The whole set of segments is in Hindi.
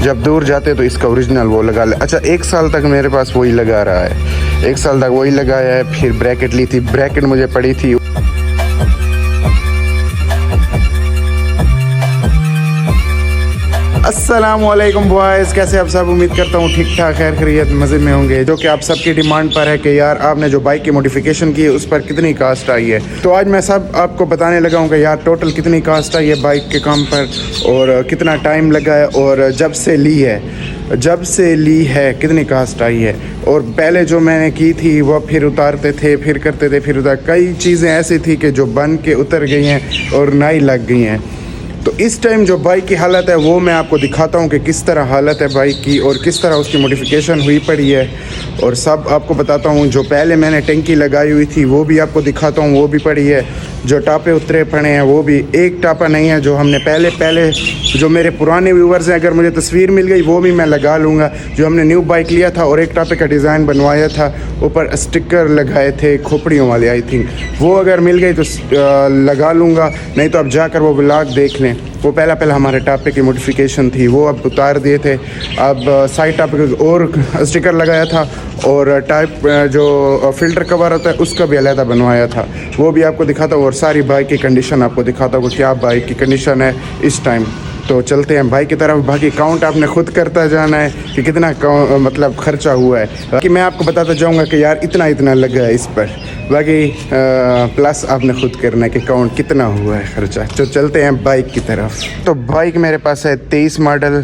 जब दूर जाते तो इसका ओरिजिनल वो लगा ले। अच्छा, 1 साल तक मेरे पास वही लगा रहा है, 1 साल तक वही लगाया है। फिर ब्रैकेट ली थी, ब्रैकेट मुझे पड़ी थी। अस्सलामुअलैकुम बॉयज़, कैसे आप सब? उम्मीद करता हूँ ठीक ठाक, खैर खैरियत, मज़े में होंगे। जो कि आप सबकी डिमांड पर है कि यार आपने जो बाइक की मॉडिफिकेशन की है उस पर कितनी कास्ट आई है। तो आज मैं सब आपको बताने लगा हूँ कि यार टोटल कितनी कास्ट आई है बाइक के काम पर और कितना टाइम लगा है और जब से ली है कितनी कास्ट आई है। और पहले जो मैंने की थी वो फिर उतारते थे, फिर करते थे, फिर कई चीज़ें ऐसी थी कि जो बन के उतर गई हैं और नई लग गई हैं। तो इस टाइम जो बाइक की हालत है वो मैं आपको दिखाता हूँ कि किस तरह हालत है बाइक की और किस तरह उसकी मॉडिफिकेशन हुई पड़ी है, और सब आपको बताता हूँ। जो पहले मैंने टंकी लगाई हुई थी वो भी आपको दिखाता हूँ, वो भी पड़ी है। जो टापे उतरे पड़े हैं वो भी, एक टापा नहीं है जो हमने पहले जो मेरे पुराने व्यूवर्स हैं, अगर मुझे तस्वीर मिल गई वो भी मैं लगा लूँगा। जो हमने न्यू बाइक लिया था और एक टापे का डिज़ाइन बनवाया था, ऊपर स्टिकर लगाए थे खोपड़ियों वाले, आई थिंक वो अगर मिल गई तो लगा लूँगा, नहीं तो अब जाकर वो ब्लॉग देख लें। वो पहला हमारे टापे की मॉडिफिकेशन थी, वो अब उतार दिए थे। अब साइड टापे का और स्टिकर लगाया था और टाइप जो फ़िल्टर कवर होता है उसका भी अलहदा बनवाया था, वो भी आपको दिखाता हूँ। और सारी बाइक की कंडीशन आपको दिखाता हूँ कि क्या बाइक की कंडीशन है इस टाइम। तो चलते हैं बाइक की तरफ। बाकी काउंट आपने खुद करता जाना है कि कितना मतलब खर्चा हुआ है। बाकी मैं आपको बताता जाऊंगा कि यार इतना लगा है इस पर, बाकी प्लस आपने खुद करना है कि काउंट कितना हुआ है खर्चा। तो चलते हैं बाइक की तरफ। तो बाइक मेरे पास है 23 मॉडल,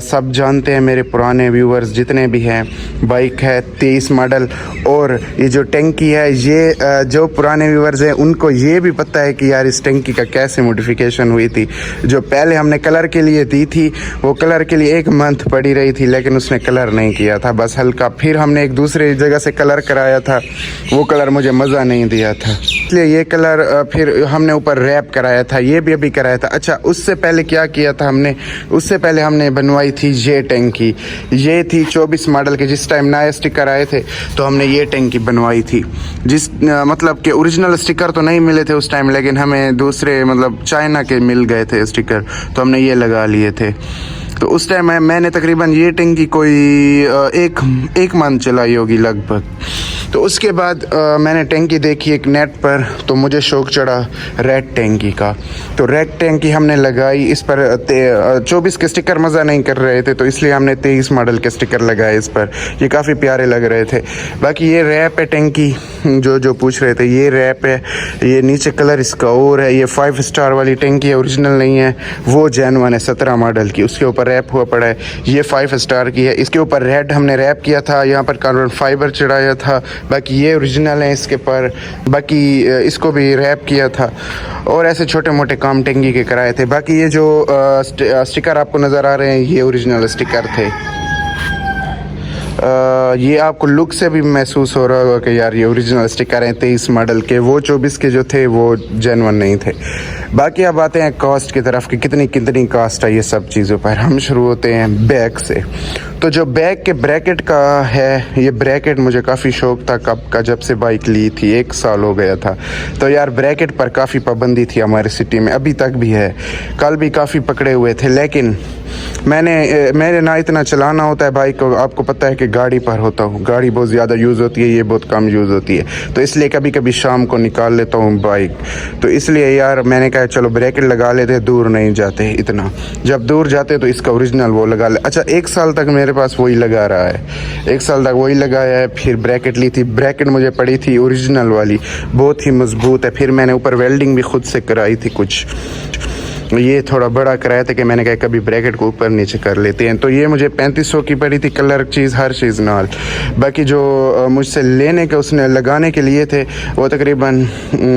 सब जानते हैं मेरे पुराने व्यूवर्स जितने भी हैं, बाइक है 23 मॉडल। और ये जो टंकी है ये जो पुराने व्यूवर्स हैं उनको ये भी पता है कि यार इस टंकी का कैसे मॉडिफिकेशन हुई थी। जो पहले हमने कलर के लिए दी थी, वो कलर के लिए 1 मंथ पड़ी रही थी, लेकिन उसने कलर नहीं किया था, बस हल्का। फिर हमने एक दूसरे जगह से कलर कराया था, वो कलर मुझे मज़ा नहीं दिया था, इसलिए ये कलर फिर हमने ऊपर रैप कराया था, ये भी अभी कराया था। अच्छा, उससे पहले क्या किया था हमने, उससे पहले हमने बनवाई थी ये टंकी। ये थी 24 मॉडल के, जिस टाइम नए स्टिकर आए थे तो हमने ये टंकी बनवाई थी। जिस मतलब कि ओरिजिनल स्टिकर तो नहीं मिले थे उस टाइम, लेकिन हमें दूसरे मतलब चाइना के मिल गए थे स्टिकर, तो हमने ये लगा लिए थे। तो उस टाइम मैंने तकरीबन ये टंकी कोई एक मंथ चलाई होगी लगभग। तो उसके बाद मैंने टंकी देखी एक नेट पर, तो मुझे शौक़ चढ़ा रेड टंकी का। तो रेड टंकी हमने लगाई, इस पर 24 के स्टिकर मज़ा नहीं कर रहे थे, तो इसलिए हमने 23 मॉडल के स्टिकर लगाए इस पर, ये काफ़ी प्यारे लग रहे थे। बाकी ये रैप है टंकी, जो पूछ रहे थे, ये रैप है। ये नीचे कलर इसका और है, ये 5 स्टार वाली टंकी है, ओरिजिनल नहीं है, वो जेन्युइन है 17 मॉडल की, उसके ऊपर रैप हुआ पड़ा है। ये 5 स्टार की है, इसके ऊपर रेड हमने रैप किया था, यहाँ पर कार्बन फाइबर चढ़ाया था। बाकी ये ओरिजिनल है इसके पर, बाकी इसको भी रैप किया था, और ऐसे छोटे मोटे काम टंकी के कराए थे। बाकी ये जो स्टिकर आपको नज़र आ रहे हैं ये ओरिजिनल स्टिकर थे। ये आपको लुक से भी महसूस हो रहा होगा कि यार ये ओरिजिनल स्टिकर हैं 23 मॉडल के, वो 24 के जो थे वो जेन्युइन नहीं थे। बाकी अब आते हैं कॉस्ट की तरफ कि कितनी कॉस्ट है ये सब चीज़ों पर। हम शुरू होते हैं बैक से। तो जो बैक के ब्रैकेट का है, ये ब्रैकेट मुझे काफ़ी शौक़ था कब का, जब से बाइक ली थी 1 साल हो गया था। तो यार ब्रैकेट पर काफ़ी पाबंदी थी हमारे सिटी में, अभी तक भी है, कल भी काफ़ी पकड़े हुए थे। लेकिन मेरे ना इतना चलाना होता है बाइक को, आपको पता है कि गाड़ी पर होता हूँ, गाड़ी बहुत ज़्यादा यूज़ होती है, ये बहुत कम यूज़ होती है, तो इसलिए कभी कभी शाम को निकाल लेता हूँ बाइक। तो इसलिए यार मैंने कहा चलो ब्रैकेट लगा लेते, दूर नहीं जाते इतना, जब दूर जाते तो इसका ओरिजिनल वो लगा ले। अच्छा, 1 साल तक मेरे पास वही लगा रहा है, 1 साल तक वही लगाया है। फिर ब्रैकेट ली थी, ब्रैकेट मुझे पड़ी थी ओरिजिनल वाली, बहुत ही मजबूत है। फिर मैंने ऊपर वेल्डिंग भी खुद से कराई थी कुछ, ये थोड़ा बड़ा कराया था कि मैंने कहा कभी ब्रैकेट को ऊपर नीचे कर लेते हैं। तो ये मुझे 3500 की पड़ी थी, कलर चीज़ हर चीज़ नाल। बाकी जो मुझसे लेने के उसने लगाने के लिए थे वो तकरीबन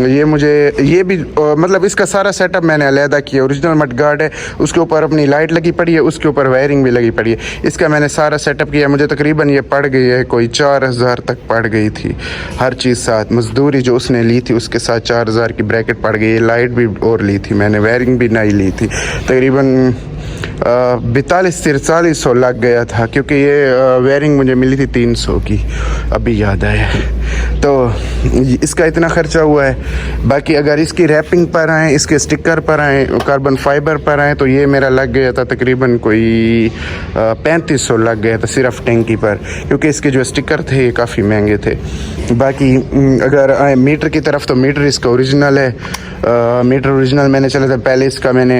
ये मुझे ये भी मतलब इसका सारा सेटअप मैंने अलहदा किया। ओरिजिनल मड गार्ड है, उसके ऊपर अपनी लाइट लगी पड़ी है, उसके ऊपर वायरिंग भी लगी पड़ी है, इसका मैंने सारा सेटअप किया। मुझे तकरीबन ये पड़ गई है कोई 4000 तक पड़ गई थी, हर चीज़ साथ, मजदूरी जो उसने ली थी उसके साथ 4000 की ब्रैकेट पड़ गई। लाइट भी और ली थी मैंने, वायरिंग भी नई ली थी, तकरीबन 42-4300 लग गया था, क्योंकि ये वेयरिंग मुझे मिली थी 300 की, अभी याद आया। तो इसका इतना खर्चा हुआ है। बाकी अगर इसकी रैपिंग पर आए, इसके स्टिकर पर आए, कार्बन फाइबर पर आए, तो ये मेरा लग गया था तकरीबन कोई 3500 लग गया था सिर्फ टैंकी पर, क्योंकि इसके जो स्टिकर थे ये काफ़ी महंगे थे। बाकी अगर आए मीटर की तरफ, तो मीटर इसका ओरिजिनल है। मीटर ओरिजिनल मैंने चला था पहले, इसका मैंने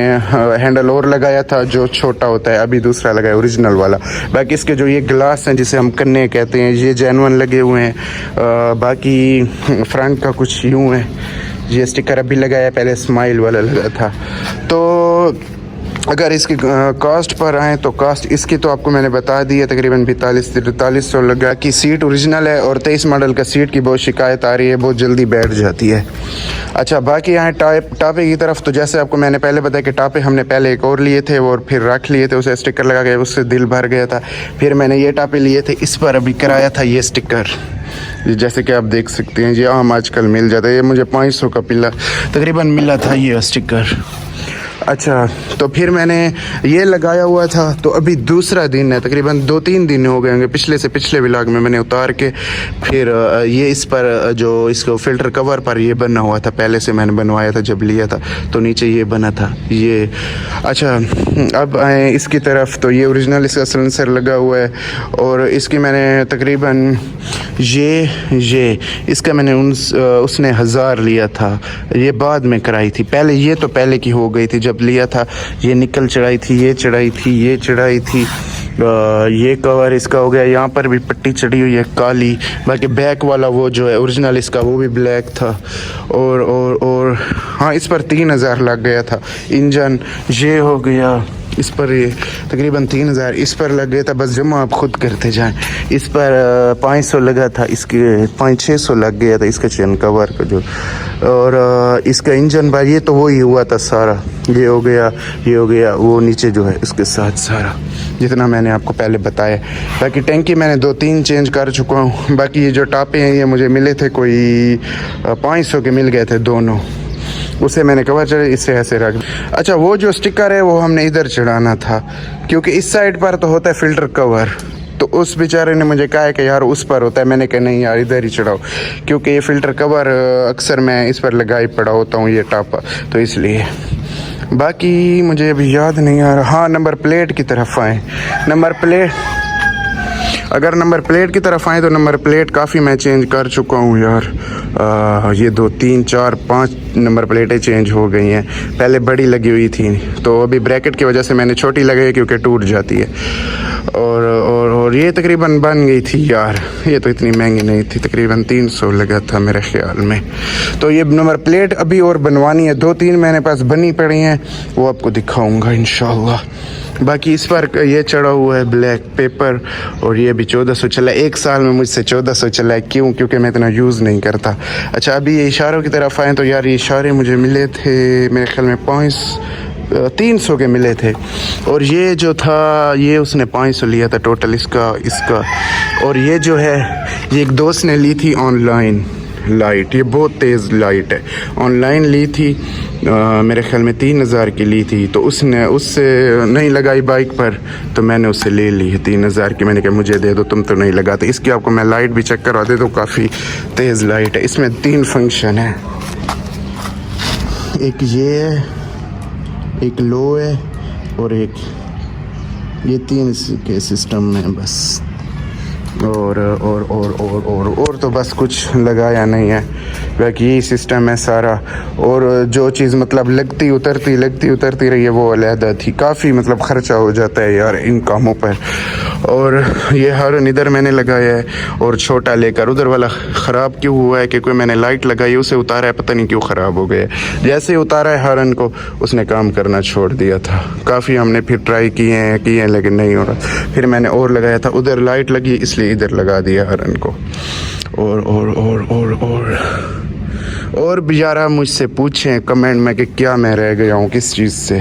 हैंडल और लगाया था जो छोटा होता है, अभी दूसरा लगाया ओरिजिनल वाला। बाकी इसके जो ये ग्लास हैं जिसे हम कन्ने कहते हैं, ये जेन्युइन लगे हुए हैं। बाकी फ्रंट का कुछ यूँ है, ये स्टिकर अभी लगाया, पहले स्माइल वाला लगा था। तो अगर इसकी कॉस्ट पर आए तो कॉस्ट इसकी तो आपको मैंने बता दी है, तकरीबन 42-4300 लगा। कि सीट ओरिजिनल है और 23 मॉडल का सीट की बहुत शिकायत आ रही है, बहुत जल्दी बैठ जाती है। अच्छा, बाकी यहाँ टापे की तरफ, तो जैसे आपको मैंने पहले बताया कि टापे हमने पहले एक और लिए थे और फिर रख लिए थे, उसे स्टिकर लगा के उससे दिल भर गया था। फिर मैंने ये टापे लिए थे, इस पर अभी कराया था ये स्टिकर, जैसे कि आप देख सकते हैं। ये आम आजकल मिल जाता है, ये मुझे 500 का पिला तकरीबन मिला था ये स्टिकर। अच्छा, तो फिर मैंने ये लगाया हुआ था, तो अभी दूसरा दिन है, तकरीबन 2-3 दिन हो गए होंगे पिछले से पिछले व्लॉग में मैंने उतार के। फिर ये इस पर जो इसको फ़िल्टर कवर पर ये बना हुआ था, पहले से मैंने बनवाया था जब लिया था, तो नीचे ये बना था ये। अच्छा, अब आए इसकी तरफ, तो ये ओरिजिनल इसका सिलेंसर लगा हुआ है। और इसकी मैंने तकरीबन ये इसका मैंने उसने 1000 लिया था, ये बाद में कराई थी। पहले ये तो पहले की हो गई थी जब लिया था। ये निकल चढ़ाई थी, ये चढ़ाई थी, ये चढ़ाई थी। ये कवर इसका हो गया, यहाँ पर भी पट्टी चढ़ी हुई है काली। बाकी बैक वाला वो जो है ओरिजिनल इसका, वो भी ब्लैक था। और हाँ, इस पर 3000 लग गया था। इंजन ये हो गया, इस पर ये तकरीबन 3000 इस पर लग गया था। बस जमा आप खुद करते जाएं। इस पर 500 लगा था, इसके 500-600 लग गया था इसका चेन कवर का जो। और इसका इंजन भाई, ये तो वही हुआ था सारा, ये हो गया, ये हो गया, वो नीचे जो है इसके साथ सारा जितना मैंने आपको पहले बताया। बाकी टैंकी मैंने 2-3 चेंज कर चुका हूँ। बाकी ये जो टापे हैं ये मुझे मिले थे कोई 500 के मिल गए थे दोनों, उसे मैंने कवर चढ़े, इससे ऐसे रख। अच्छा, वो जो स्टिकर है वो हमने इधर चढ़ाना था, क्योंकि इस साइड पर तो होता है फ़िल्टर कवर। तो उस बेचारे ने मुझे कहा है कि यार उस पर होता है, मैंने कहा नहीं यार इधर ही चढ़ाओ, क्योंकि ये फ़िल्टर कवर अक्सर मैं इस पर लगा ही पड़ा होता हूँ, ये टापा, तो इसलिए। बाकी मुझे अभी याद नहीं आ रहा। हाँ, नंबर प्लेट की तरफ आए। नंबर प्लेट, अगर नंबर प्लेट की तरफ आए तो नंबर प्लेट काफ़ी मैं चेंज कर चुका हूँ यार। ये 2, 3, 4, 5 नंबर प्लेटें चेंज हो गई हैं। पहले बड़ी लगी हुई थी, तो अभी ब्रैकेट की वजह से मैंने छोटी लगाई क्योंकि टूट जाती है। और ये तकरीबन बन गई थी यार, ये तो इतनी महंगी नहीं थी, तकरीबन 300 लगा था मेरे ख्याल में। तो ये नंबर प्लेट अभी और बनवानी है, 2-3 मेरे पास बनी पड़ी हैं, वो आपको दिखाऊंगा इंशाल्लाह। बाकी इस पर ये चढ़ा हुआ है ब्लैक पेपर, और ये भी 1400 चला। 1 साल में मुझसे 1400 चला है। क्यों? क्योंकि मैं इतना यूज़ नहीं करता। अच्छा, अभी ये इशारों की तरफ आए तो यार ये इशारे मुझे मिले थे मेरे ख्याल में 300 के मिले थे। और ये जो था ये उसने 500 लिया था टोटल इसका। और ये जो है ये एक दोस्त ने ली थी ऑनलाइन लाइट, ये बहुत तेज़ लाइट है, ऑनलाइन ली थी। मेरे ख्याल में 3000 की ली थी, तो उसने उससे नहीं लगाई बाइक पर, तो मैंने उससे ले ली है 3000 की। मैंने कहा मुझे दे दो, तुम तो नहीं लगाते। इसकी आपको मैं लाइट भी चेक करवा दे दो, काफ़ी तेज़ लाइट है। इसमें 3 फंक्शन है, एक ये है, एक लो है और एक ये 3 के सिस्टम में बस। और तो बस कुछ लगाया नहीं है, बाकी यही सिस्टम है सारा। और जो चीज़ मतलब लगती उतरती रही है वो अलहदा थी। काफ़ी मतलब ख़र्चा हो जाता है यार इन कामों पर। और ये हॉर्न इधर मैंने लगाया है, और छोटा लेकर उधर वाला ख़राब क्यों हुआ है कि कोई मैंने लाइट लगाई उसे उतारा है, पता नहीं क्यों ख़राब हो गया। जैसे ही उतारा है हॉर्न को उसने काम करना छोड़ दिया था। काफ़ी हमने फिर ट्राई किए हैं लेकिन नहीं हो रहा। फिर मैंने और लगाया था, उधर लाइट लगी इसलिए इधर लगा दिया हॉर्न को। और बेचारा मुझसे पूछें कमेंट में कि क्या मैं रह गया हूँ किस चीज़ से।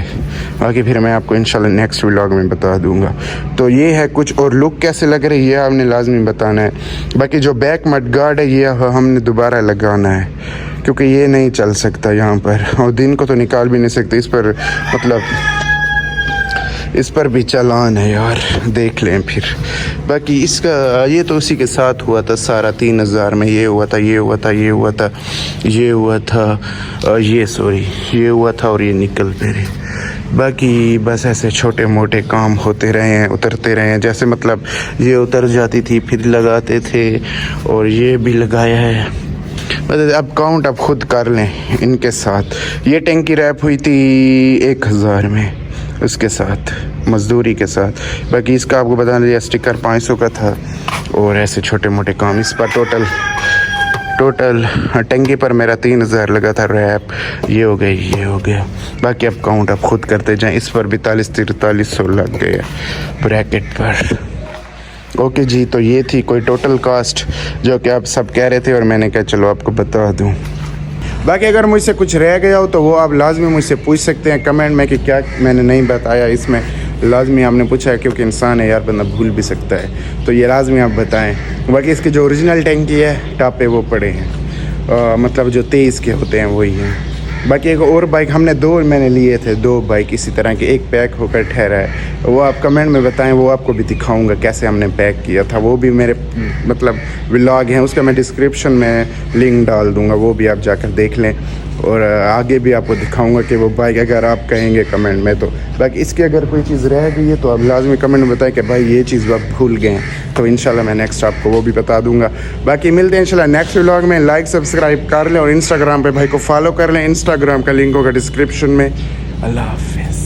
बाकी फिर मैं आपको इंशाल्लाह नेक्स्ट व्लॉग में बता दूंगा। तो ये है कुछ, और लुक कैसे लग रही है आपने लाजमी बताना है। बाकी जो बैक मड गार्ड है ये हमने दोबारा लगाना है, क्योंकि ये नहीं चल सकता यहाँ पर, और दिन को तो निकाल भी नहीं सकते इस पर। मतलब इस पर भी चालान है यार, देख लें फिर। बाकी इसका ये तो उसी के साथ हुआ था सारा, 3000 में ये हुआ था, ये हुआ था, ये हुआ था, ये हुआ था, ये हुआ था और ये निकल पे रही। बाकी बस ऐसे छोटे मोटे काम होते रहे हैं, उतरते रहे हैं। जैसे मतलब ये उतर जाती थी फिर लगाते थे, और ये भी लगाया है। मतलब अब काउंट आप खुद कर लें इनके साथ। ये टैंकी रैप हुई थी 1000 में, उसके साथ मजदूरी के साथ। बाकी इसका आपको बता दिया स्टिकर 500 का था, और ऐसे छोटे मोटे काम। इस पर टोटल टंकी पर मेरा 3000 लगा था रैप। ये हो गई, ये हो गया। बाकी अब काउंट आप खुद करते जाएं। इस पर भी 4300 लग गए ब्रैकेट पर। ओके जी, तो ये थी कोई टोटल कास्ट जो कि आप सब कह रहे थे, और मैंने कहा चलो आपको बता दूं। बाकी अगर मुझसे कुछ रह गया हो तो वो आप लाजमी मुझसे पूछ सकते हैं कमेंट में कि क्या मैंने नहीं बताया इसमें। लाजमी आपने पूछा है, क्योंकि इंसान है यार, बंदा भूल भी सकता है, तो ये लाजमी आप बताएं। बाकी इसकी जो ओरिजिनल टैंकी है टापे वो पड़े हैं, मतलब जो 23 के होते हैं वही हैं। बाकी एक और बाइक हमने मैंने लिए थे, 2 बाइक इसी तरह के, एक पैक होकर ठहरा है। वो आप कमेंट में बताएं, वो आपको भी दिखाऊंगा कैसे हमने पैक किया था। वो भी मेरे मतलब व्लॉग हैं, उसका मैं डिस्क्रिप्शन में लिंक डाल दूंगा, वो भी आप जाकर देख लें। और आगे भी आपको दिखाऊंगा कि वो बाइक अगर आप कहेंगे कमेंट में तो। बाकी इसकी अगर कोई चीज़ रह गई है तो आप लाजमी कमेंट में बताएं कि भाई ये चीज़ आप भूल गए हैं, तो इंशाल्लाह मैं नेक्स्ट आपको वो भी बता दूंगा। बाकी मिलते हैं इंशाल्लाह नेक्स्ट व्लॉग में। लाइक सब्सक्राइब कर लें, और इंस्टाग्राम पे भाई को फॉलो कर लें। इंस्टाग्राम का लिंक होगा डिस्क्रिप्शन में। अल्लाह हाफिज़।